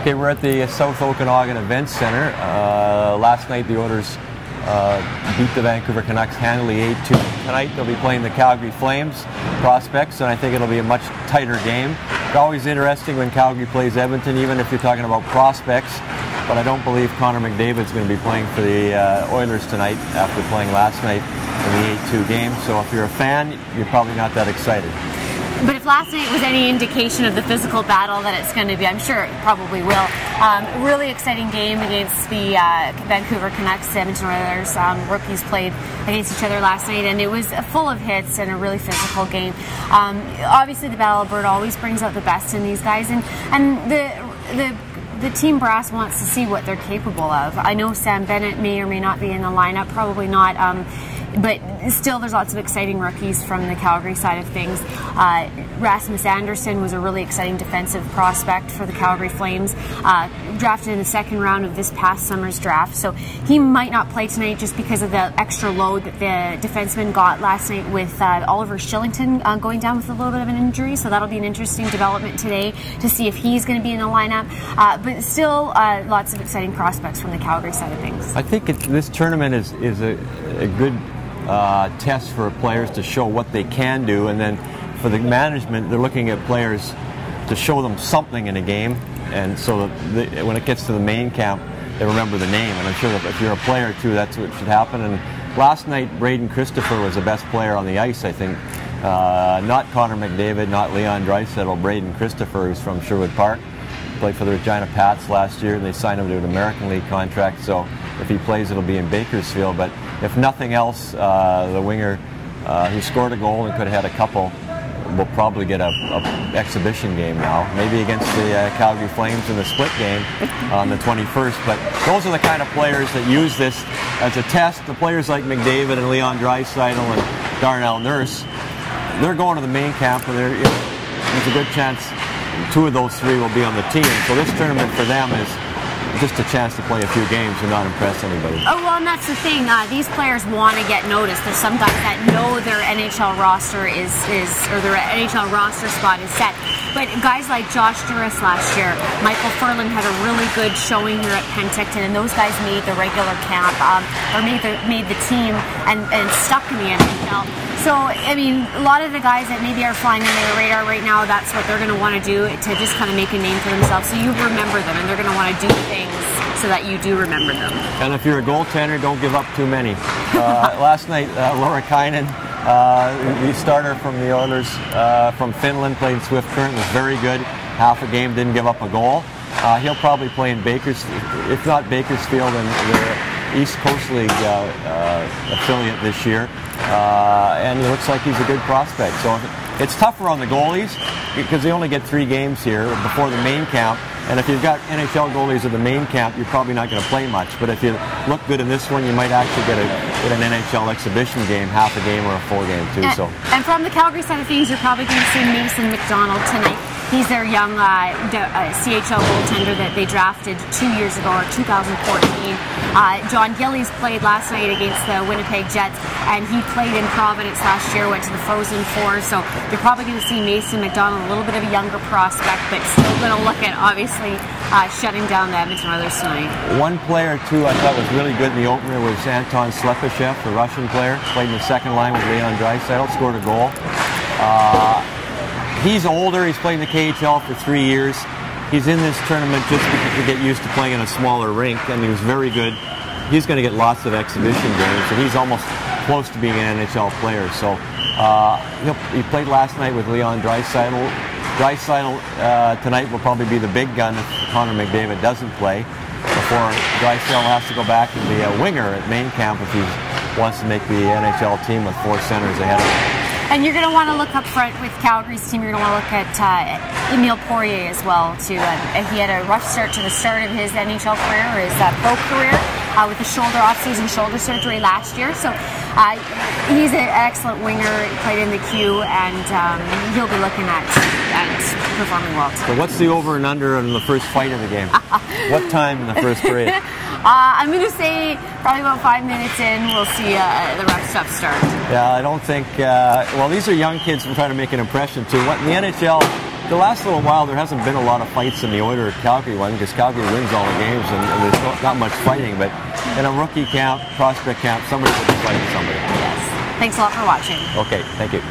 Okay, we're at the South Okanagan Events Center. Last night the Oilers beat the Vancouver Canucks handily 8-2. Tonight they'll be playing the Calgary Flames prospects, and I think it'll be a much tighter game. It's always interesting when Calgary plays Edmonton, even if you're talking about prospects, but I don't believe Connor McDavid's going to be playing for the Oilers tonight after playing last night in the 8-2 game. So if you're a fan, you're probably not that excited. But if last night was any indication of the physical battle that it's going to be, I'm sure it probably will. Really exciting game against the Vancouver Canucks. Edmonton Oilers rookies played against each other last night, and it was full of hits and a really physical game. Obviously, the Battle of Alberta always brings out the best in these guys, and the team brass wants to see what they're capable of. I know Sam Bennett may or may not be in the lineup, probably not. But still, there's lots of exciting rookies from the Calgary side of things. Rasmus Andersson was a really exciting defensive prospect for the Calgary Flames, drafted in the second round of this past summer's draft. So he might not play tonight just because of the extra load that the defenseman got last night with Oliver Shillington going down with a little bit of an injury. So that'll be an interesting development today to see if he's going to be in the lineup. But still, lots of exciting prospects from the Calgary side of things. I think this tournament is a good test for players to show what they can do, and then for the management, they're looking at players to show them something in a game, and so that when it gets to the main camp, they remember the name. And I'm sure if you're a player too, that's what should happen. And last night, Braden Christopher was the best player on the ice, I think. Not Connor McDavid, not Leon Draisaitl, Braden Christopher, who's from Sherwood Park. Played for the Regina Pats last year, and they signed him to an American League contract, so if he plays, it'll be in Bakersfield. But if nothing else, the winger who scored a goal and could have had a couple will probably get a exhibition game now, maybe against the Calgary Flames in the split game on the 21st. But those are the kind of players that use this as a test. The players like McDavid and Leon Draisaitl and Darnell Nurse, they're going to the main camp, and there's a good chance two of those three will be on the team. So this tournament for them is just a chance to play a few games and not impress anybody. Oh, well, and that's the thing. These players want to get noticed. There's some guys that know their NHL roster or their NHL roster spot is set. But guys like Josh Duras last year, Michael Furlan had a really good showing here at Penticton, and those guys made the regular camp, or made the team and stuck in the NHL. So, I mean, a lot of the guys that maybe are flying under the radar right now, that's what they're going to want to do to just kind of make a name for themselves. So you remember them, and they're going to want to do things so that you do remember them. And if you're a goaltender, don't give up too many. Last night, Laura Kainen, the starter from the Oilers from Finland, played in Swift Current, was very good. Half a game, didn't give up a goal. He'll probably play in if not Bakersfield, in the East Coast League affiliate this year. And he looks like he's a good prospect. So it's tougher on the goalies because they only get 3 games here before the main camp. And if you've got NHL goalies at the main camp, you're probably not going to play much. But if you look good in this one, you might actually get an NHL exhibition game, half a game or a full game too. And from the Calgary side of things, you're probably going to see Mason McDonald tonight. He's their young CHL goaltender that they drafted 2 years ago, or 2014. John Gillies played last night against the Winnipeg Jets, and he played in Providence last year, went to the Frozen Four. So you're probably going to see Mason McDonald, a little bit of a younger prospect, but still going to look at, obviously, shutting down the Edmonton Oilers tonight. One player, too, I thought was really good in the opener was Anton Slepyshev, the Russian player. Played in the second line with Leon Draisaitl, scored a goal. He's older. He's played in the KHL for 3 years. He's in this tournament just to get used to playing in a smaller rink, and he was very good. He's going to get lots of exhibition games, and he's almost close to being an NHL player. So he played last night with Leon Draisaitl. Draisaitl tonight will probably be the big gun if Connor McDavid doesn't play, before Draisaitl has to go back and be a winger at main camp if he wants to make the NHL team with 4 centers ahead of him. And you're going to want to look up front with Calgary's team. You're going to want to look at Emile Poirier as well, too. He had a rough start to the start of his NHL career, or his pro career, with the off-season shoulder surgery last year. So he's an excellent winger. He played in the Q, and he'll be looking at performing well. So what's the over and under on the first fight of the game? What time in the first period? I'm going to say probably about 5 minutes in, we'll see the rough stuff start. Yeah, I don't think... well, these are young kids who are trying to make an impression, too. In the NHL, the last little while, there hasn't been a lot of fights in the Oilers-Calgary one because Calgary wins all the games and there's not much fighting. But in a rookie camp, prospect camp, somebody will be fighting somebody. Yes. Thanks a lot for watching. Okay, thank you.